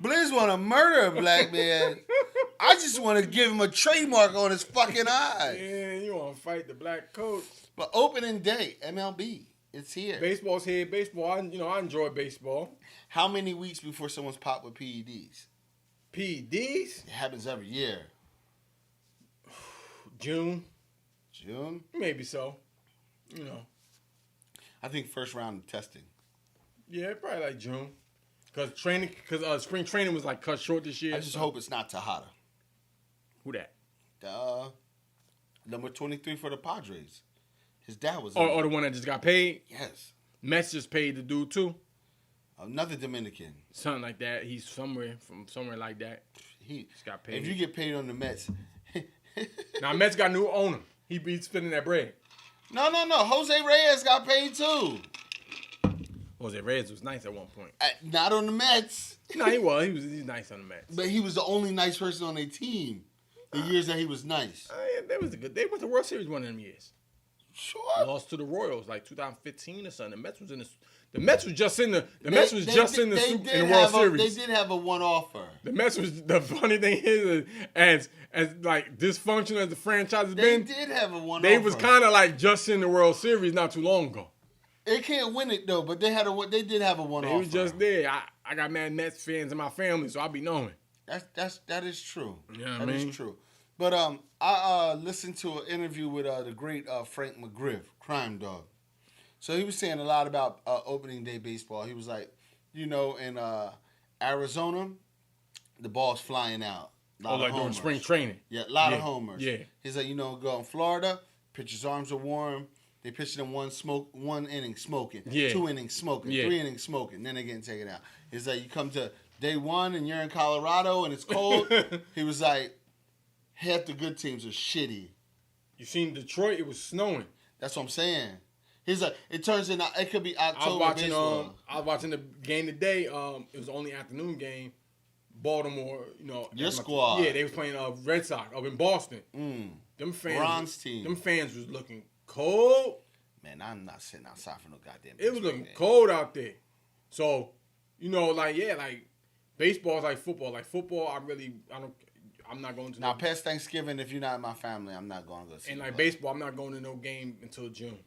Blizz want to murder a black man. I just want to give him a trademark on his fucking eye. Yeah, you want to fight the black coach? But opening day, MLB, it's here. Baseball's here. Baseball, I enjoy baseball. How many weeks before someone's popped with PEDs? PEDs? It happens every year. June, Maybe so. You know. I think first round of testing. Yeah, probably like June. Because spring training was like cut short this year. I just hope it's not Tejada. Who that? Number 23 for the Padres. His dad was Or the one that just got paid? Yes. Mets just paid the dude too. Another Dominican. Something like that. He's somewhere like that. He just got paid. If you get paid on the Mets. Now Mets got a new owner. He be spending that bread. No. Jose Reyes got paid too. Jose Reyes was nice at one point. Not on the Mets. No, he was. He's nice on the Mets. But he was the only nice person on their team. The years that he was nice. They was good. They went to World Series one of them years. Sure. Lost to the Royals like 2015 or something. The Mets was just in the World Series. They did have a one-offer. The Mets was the funny thing is as like dysfunctional as the franchise has They been. did have a one-offer. They was kind of like just in the World Series not too long ago. They can't win it though, but they did have a one-offer. They was just there. I got mad Mets fans in my family, so I be knowing. That is true. Yeah, that is true. But I listened to an interview with the great Frank McGriff, Crime Dog. So he was saying a lot about opening day baseball. He was like, in Arizona, the ball's flying out. Like during spring training. Yeah, a lot of homers. Yeah. He's like, go in Florida, pitchers' arms are warm. They pitch them one inning smoking, 2 innings smoking, 3 innings smoking. Then they're getting taken out. He's like, you come to day 1 and you're in Colorado and it's cold. He was like, half the good teams are shitty. You seen Detroit? It was snowing. That's what I'm saying. He's like, it turns in. It could be October. I was watching the game today. It was only afternoon game. Baltimore, your squad. Yeah, they was playing Red Sox up in Boston. Them fans, Bronze team. Them fans was looking cold. Man, I'm not sitting outside for no goddamn. It was looking cold out there. So, baseball is like football. Like football, I'm not going to. Now, past Thanksgiving, if you're not in my family, I'm not going to go see. And like baseball, I'm not going to no game until June.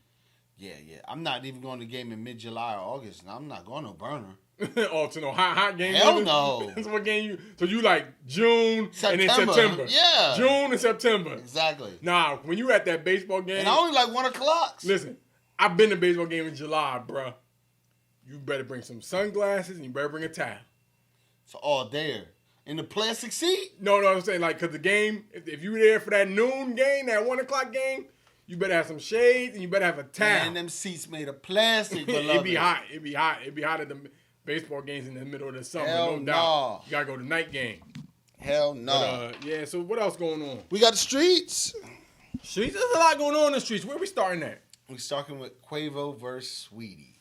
Yeah. I'm not even going to game in mid-July or August. And I'm not going to burner. To no hot game? Hell no. That's what game you? So you like June September. and then September? Yeah. June and September. Exactly. Nah, when you at that baseball game, and I only like 1 o'clock. Listen, I've been to baseball game in July, bruh. You better bring some sunglasses and you better bring a towel. It's all there. In the plastic seat? No, I'm saying because the game, if you were there for that noon game, that 1 o'clock game, you better have some shades and you better have a towel. Man, them seats made of plastic, beloved. It'd be hot. It'd be hot at the baseball games in the middle of the summer. Hell no doubt. You gotta go to night game. Hell no. But, so what else going on? We got the streets. Streets? There's a lot going on in the streets. Where we starting at? We starting with Quavo versus Saweetie.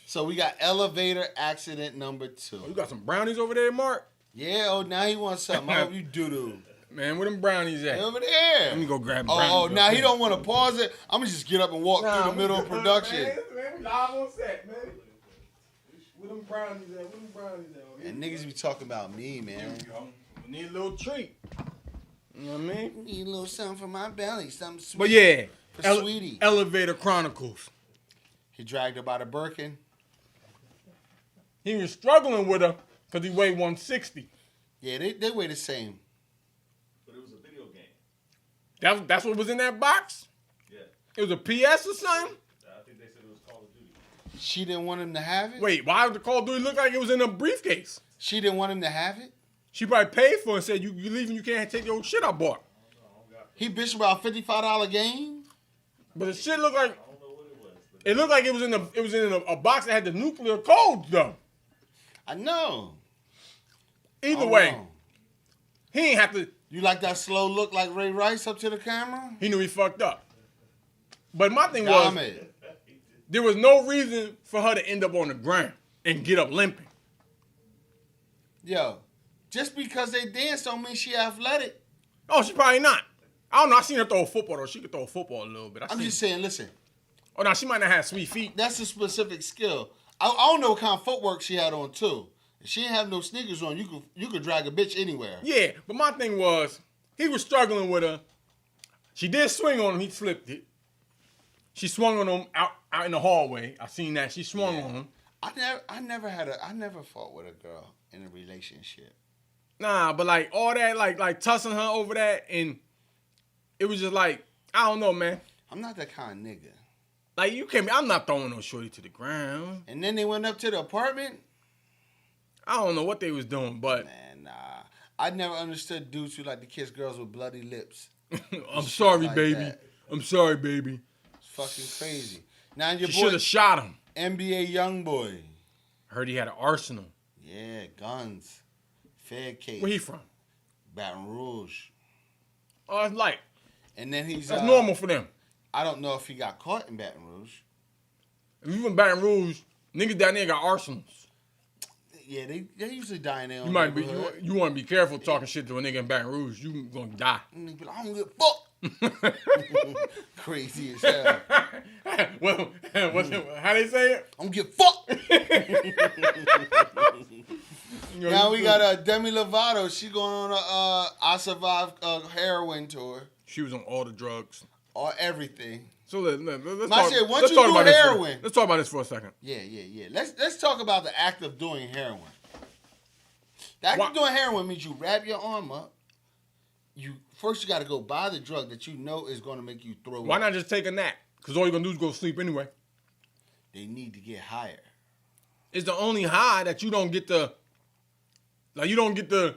So we got elevator accident number 2. Oh, you got some brownies over there, Mark? Yeah, now he wants something. I hope you do. Man, where them brownies at? Over there. Let me go grab brownies. Now he don't want to pause it. I'm going to just get up and walk through the middle of production. Man, we live on set, man. Where them brownies at? And niggas be talking about me, man. We need a little treat. You know what I mean? Need a little something for my belly, something sweet. But yeah, for Saweetie. Elevator Chronicles. He dragged her by the Birkin. He was struggling with her because he weighed 160. Yeah, they weigh the same. But it was a video game. That's what was in that box? Yeah. It was a PS or something? I think they said it was Call of Duty. She didn't want him to have it? Wait, why did the Call of Duty look like it was in a briefcase? She didn't want him to have it? She probably paid for it and said, you leaving, you can't take your shit I bought. He bitched about $55 game? But the shit looked like, it looked like it was in a box that had the nuclear codes though. I know. Either way, he ain't have to. You like that slow look like Ray Rice up to the camera? He knew he fucked up. But my thing was, there was no reason for her to end up on the ground and get up limping. Yo, just because they dance don't mean she athletic. Oh, she probably not. I don't know. I seen her throw a football, though. She could throw a football a little bit. I'm just saying, listen. Oh, no, she might not have sweet feet. That's a specific skill. I don't know what kind of footwork she had on, too. If she didn't have no sneakers on, you could drag a bitch anywhere. Yeah, but my thing was, he was struggling with her. She did swing on him. He slipped it. She swung on him out in the hallway. I seen that. She swung on him. I never fought with a girl in a relationship. Nah, but like all that, like tussling her over that, and it was just like, I don't know, man. I'm not that kind of nigga. Like you can't. I'm not throwing no shorty to the ground. And then they went up to the apartment. I don't know what they was doing, but Man, nah. I never understood dudes who like to kiss girls with bloody lips. I'm sorry, like baby. that. I'm sorry, baby. It's fucking crazy. Now your She should boy have shot him. NBA YoungBoy. Heard he had an arsenal. Yeah, guns. Fair case. Where he from? Baton Rouge. Oh, it's light. And then he's That's normal for them. I don't know if he got caught in Baton Rouge. If you from Baton Rouge, niggas down there got arsenals. Yeah, they usually die in their own You might be. neighborhood. You want to be careful talking shit to a nigga in Baton Rouge. You gonna die. Nigga be like, I don't give a fuck. Crazy as hell. Well, how they say it? I don't give a fuck. Now we got Demi Lovato. She going on a I Survived heroin tour. She was on all the drugs. Or everything. So let's My talk, shit, once let's you talk do about heroin. Let's talk about this for a second. Yeah. Let's talk about the act of doing heroin. The act of doing heroin means you wrap your arm up. You got to go buy the drug that you know is going to make you throw Why up. not just take a nap? Because all you're gonna do is go to sleep anyway. They need to get higher. It's the only high that you don't get the. Like you don't get the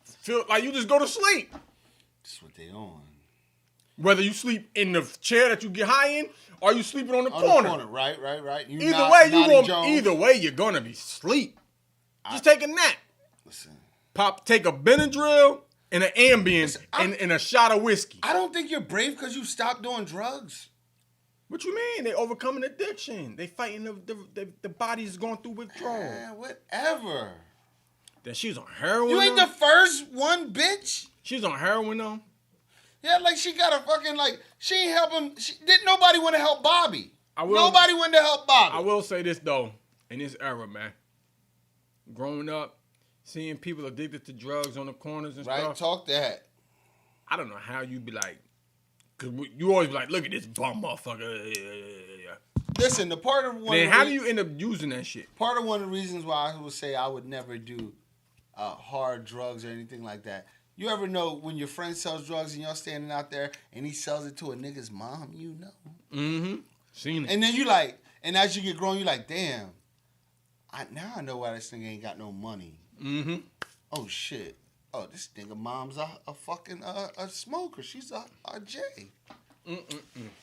feel like you just go to sleep. That's what they on. Whether you sleep in the chair that you get high in, or you sleeping on the On corner. the corner, right. You Either way, you're gonna be asleep. Just take a nap. Listen, Take a Benadryl and an Ambien and a shot of whiskey. I don't think you're brave because you stopped doing drugs. What you mean? They overcoming addiction. They fighting the body's going through withdrawal. Whatever. Then she's on heroin. You ain't though? the first one, bitch. She's on heroin though. Yeah, like she got a fucking she ain't helping. Didn't nobody want to help Bobby? Nobody wanted to help Bobby. I will say this though, in this era, man. Growing up, seeing people addicted to drugs on the corners and right, stuff. talk that. I don't know how you be like, cause you always be like, look at this bum motherfucker. Yeah. Listen, the part of one. Then how do you end up using that shit? Part of one of the reasons why I would say I would never do hard drugs or anything like that. You ever know when your friend sells drugs and y'all standing out there and he sells it to a nigga's mom? You know. Mm-hmm. Seen it. And then you like, and as you get grown, you like, damn. Now I know why this nigga ain't got no money. Mm-hmm. Oh shit. Oh, this nigga mom's a fucking a smoker. She's a J.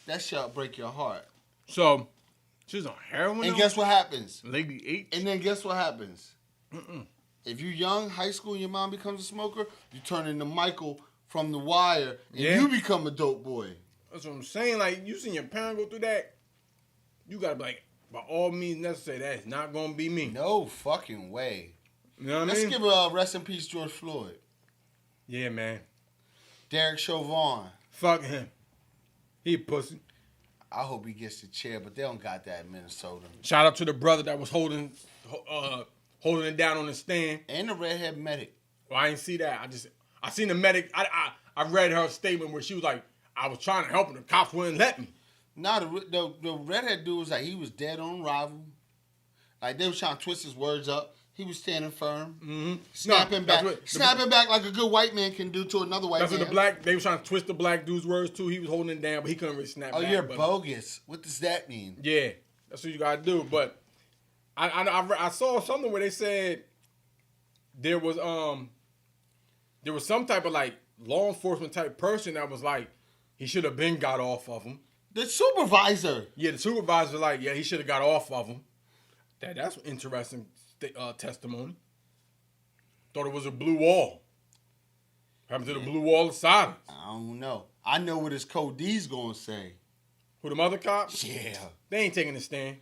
That shit break your heart. So, she's on heroin. And guess what happens? Lady H. And then guess what happens? If you young, high school, and your mom becomes a smoker, you turn into Michael from The Wire, and you become a dope boy. That's what I'm saying. Like, you seen your parent go through that, you gotta be like, by all means necessary, that's not gonna be me. No fucking way. You know what I Let's mean? give a rest in peace, George Floyd. Yeah, man. Derek Chauvin. Fuck him. He a pussy. I hope he gets the chair, but they don't got that in Minnesota. Shout out to the brother that was holding it down on the stand. And the redhead medic. Well, I didn't see that. I seen the medic. I read her statement where she was like, I was trying to help him. The cops wouldn't let me. Nah, the redhead dude was like, he was dead on arrival. Like, they was trying to twist his words up. He was standing firm. Mm-hmm. Snapping back like a good white man can do to another white man. That's what they was trying to twist the black dude's words too. He was holding it down, but he couldn't really snap back. Oh, you're bogus. What does that mean? Yeah, that's what you gotta do. But I saw something where they said there was some type of like law enforcement type person that was like he should have been got off of him. The supervisor. Yeah, the supervisor was like, yeah, he should have got off of him. That's interesting testimony. Thought it was a blue wall. Happened to the blue wall of silence. I don't know. I know what his code D's gonna say. Who, the other cops? Yeah. They ain't taking a stand.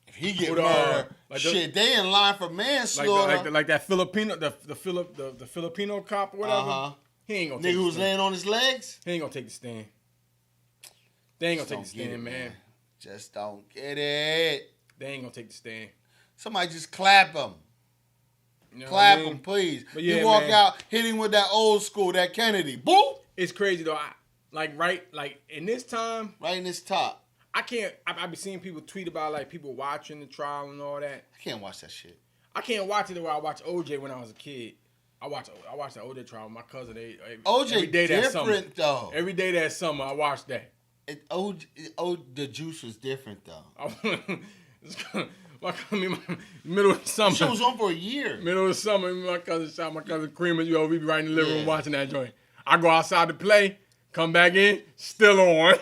If he get Or the, murdered, like shit, they in line for manslaughter. like that Filipino, the Filipino cop or whatever. He ain't gonna Nigga take the who's stand. laying on his legs. He ain't gonna take the stand. They ain't gonna take the Just don't get stand, it, man. Just don't get it. They ain't gonna take the stand. Somebody just clap him. You know Clap what I mean? him, please. But yeah, you walk man. out, hit him with that old school, that Kennedy. Boom! It's crazy though. Like in this time, Right in his top. I can't. I be seeing people tweet about like people watching the trial and all that. I can't watch that shit. I can't watch it the way I watched OJ when I was a kid. I watched the OJ trial with my cousin. OJ every day that summer. different though. Every day that summer, I watched that. The juice was different though. Middle of summer. Shit was on for a year. Middle of summer, my cousin shot my cousin Creamer. We be right in the living room watching that joint. I go outside to play, come back in, still on.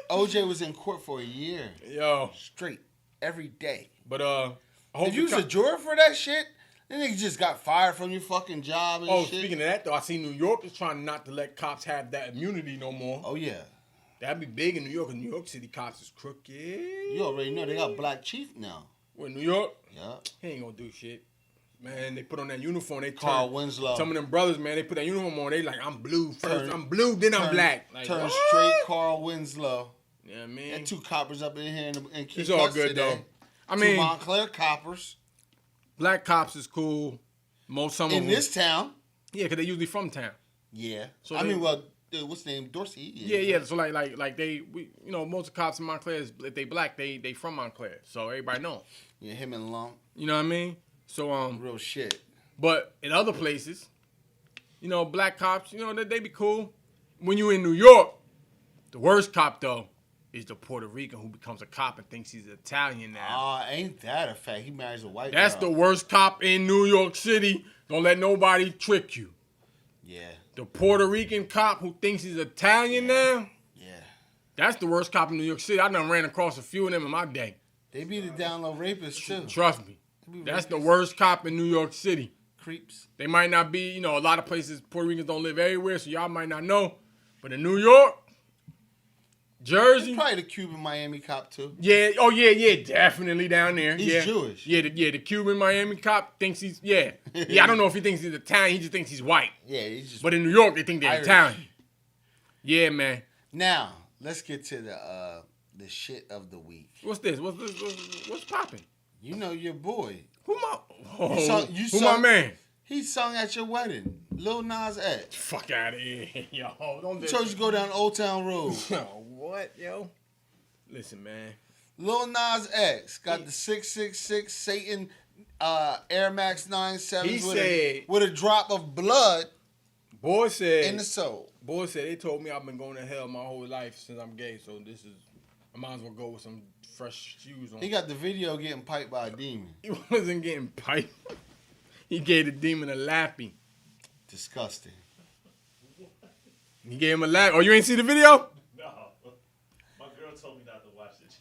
OJ was in court for a year. Yo. Straight. Every day. But I hope If you was a juror for that shit, then nigga just got fired from your fucking job and shit. Speaking of that though, I see New York is trying not to let cops have that immunity no more. Oh yeah. That'd be big in New York, and New York City cops is crooked. You already know they got black chief now. What, New York? Yeah. He ain't gonna do shit. Man, they put on that uniform. They Carl Winslow. Some of them brothers, man, they put that uniform on. They like, I'm blue first. I'm blue, then I'm black. Like, Turn what? straight Carl Winslow. Yeah, man. Got two coppers up in here and keep It's all us good today. though. I mean, two Montclair coppers black cops is cool. Some of in them. this town. Yeah, because they usually from town. Yeah. So I they- mean, well, what's the name? Dorsey. Yeah. So like most of the cops in Montclair, if they black, they from Montclair. So everybody know 'em. Yeah, him and Lump. You know what I mean? So Real shit. but in other places, black cops, they be cool. When you in New York, the worst cop though is the Puerto Rican who becomes a cop and thinks he's Italian now. Ain't that a fact? He marries a white That's girl. the worst cop in New York City. Don't let nobody trick you. Yeah. The Puerto Rican cop who thinks he's Italian now, Yeah. that's the worst cop in New York City. I done ran across a few of them in my day. They be the down low rapists too. Trust me. That's the worst cop in New York City. Creeps. They might not be, a lot of places Puerto Ricans don't live everywhere, so y'all might not know. But in New York, Jersey. Probably the Cuban Miami cop too. Yeah, definitely down there. He's Jewish. Yeah, the Cuban Miami cop thinks he's, yeah, I don't know if he thinks he's Italian, he just thinks he's white. Yeah, he's just. But in New York, they think they're Irish. Italian. Yeah, man. Now let's get to the shit of the week. What's this? What's popping? You know your boy. Who my? Oh, You who sung- my man? He sung at your wedding. Lil Nas X. Fuck out of here, yo! Don't He told you to go down Old Town Road. Yo, what, yo? Listen, man. Lil Nas X got the 666 Satan Air Max 97s He said- with a drop of blood Boy said. in the soul. Boy said they told me I've been going to hell my whole life since I'm gay, so I might as well go with some fresh shoes on. He got the video getting piped by a demon. He wasn't getting piped. He gave the demon a lappy. Disgusting. He gave him a lap. Oh, you ain't see the video? No. My girl told me not to watch it.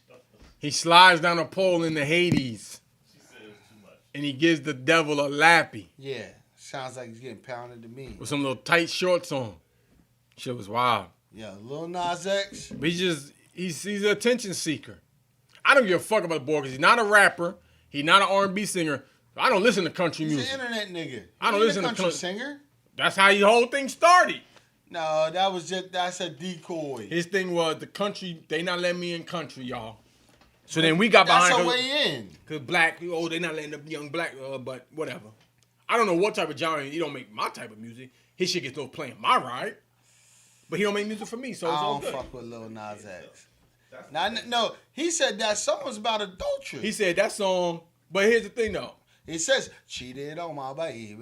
He slides down a pole in the Hades, She said it was too much. and he gives the devil a lappy Yeah, sounds like he's getting pounded to me. with some little tight shorts on. Shit was wild. Yeah, Lil Nas X. But he's an attention seeker. I don't give a fuck about the boy because he's not a rapper. He's not an R&B singer. I don't listen to country He's music. an internet nigga. I don't He ain't listen a to country country- singer. That's how the whole thing started. No, that's a decoy. His thing was the country, they not letting me in country, y'all. So then we got That's behind a way in. because black, they not letting the young black, but whatever. I don't know what type of genre, he don't make my type of music. His shit gets those playing my ride. But he don't make music for me, so it's I all don't good. fuck with Lil Nas X. No, he said that song was about adultery. He said that song, but here's the thing though. It says, cheated on my baby.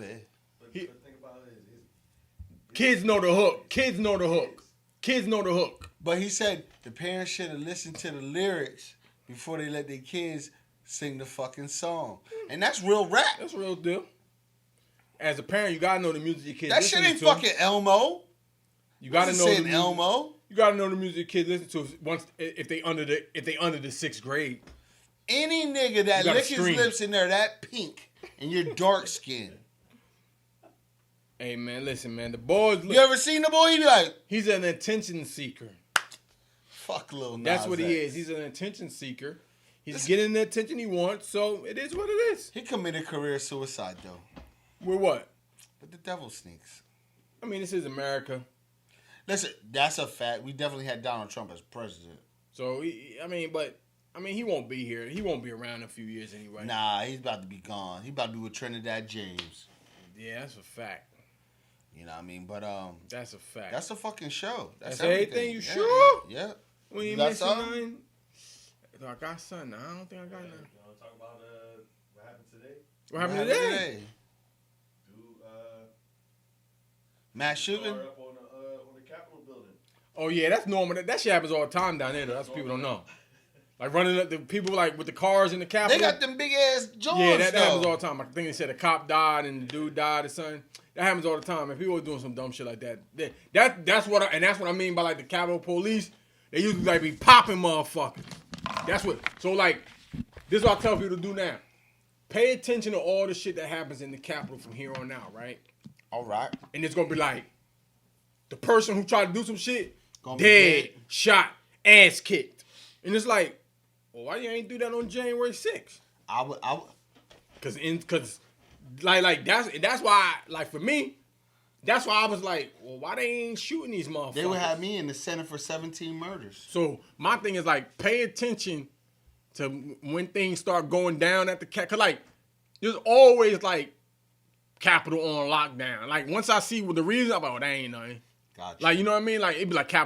But the thing about it is Kids know the hook. Kids know the hook. Kids know the hook. But he said the parents should have listened to the lyrics before they let their kids sing the fucking song. And that's real rap. That's a real deal. As a parent, you gotta know the music your kids That shit listen ain't to. fucking Elmo. You gotta know saying the music. Elmo. You gotta know the music your kids listen to once if they under the sixth grade. Any nigga that You gotta lick his scream. lips in there that pink and you're dark skinned. Hey man, listen man, the boys. You ever seen the boy? He be like, He's an attention seeker. fuck Lil Nas That's what he X. is. He's an attention seeker. He's getting the attention he wants, so it is what it is. He committed career suicide, though. With what? But the devil sneaks. I mean, this is America. Listen, that's a fact. We definitely had Donald Trump as president. So, he won't be here. He won't be around in a few years anyway. Nah, he's about to be gone. He's about to be with Trinidad James. Yeah, that's a fact. You know what I mean? But That's a fact. that's a fucking show. That's everything. You sure? Yeah. We ain't got missing something? nothing. I got something. I don't think I got nothing. You want to talk about what happened today? What happened today? Dude, Mass shooting? up on the Capitol building. Oh yeah, that's normal. That shit happens all the time down there. Though. That's what people don't know. Like running up the people like with the cars in the Capitol. They got them big ass joints. Yeah, that happens all the time. I think they said a cop died and the dude died or something. That happens all the time. And people are doing some dumb shit like that. That's what I mean by like the Capitol Police. They usually like be popping motherfuckers. That's what. So like, this is what I tell people to do now. Pay attention to all the shit that happens in the Capitol from here on out, right? All right. And it's gonna be like, the person who tried to do some shit, Gonna dead, be shot, ass kicked. And it's like, well, why you ain't do that on January 6th? I would. Cause that's why, like for me, that's why I was like, well, why they ain't shooting these motherfuckers? They would have me in the Center for 17 murders. So my thing is like, pay attention to when things start going down at the cause like, there's always like Capitol on lockdown. Like once I see what the reason, I'm like, oh, that ain't nothing. Gotcha. Like you know what I mean? Like it'd be like Capitol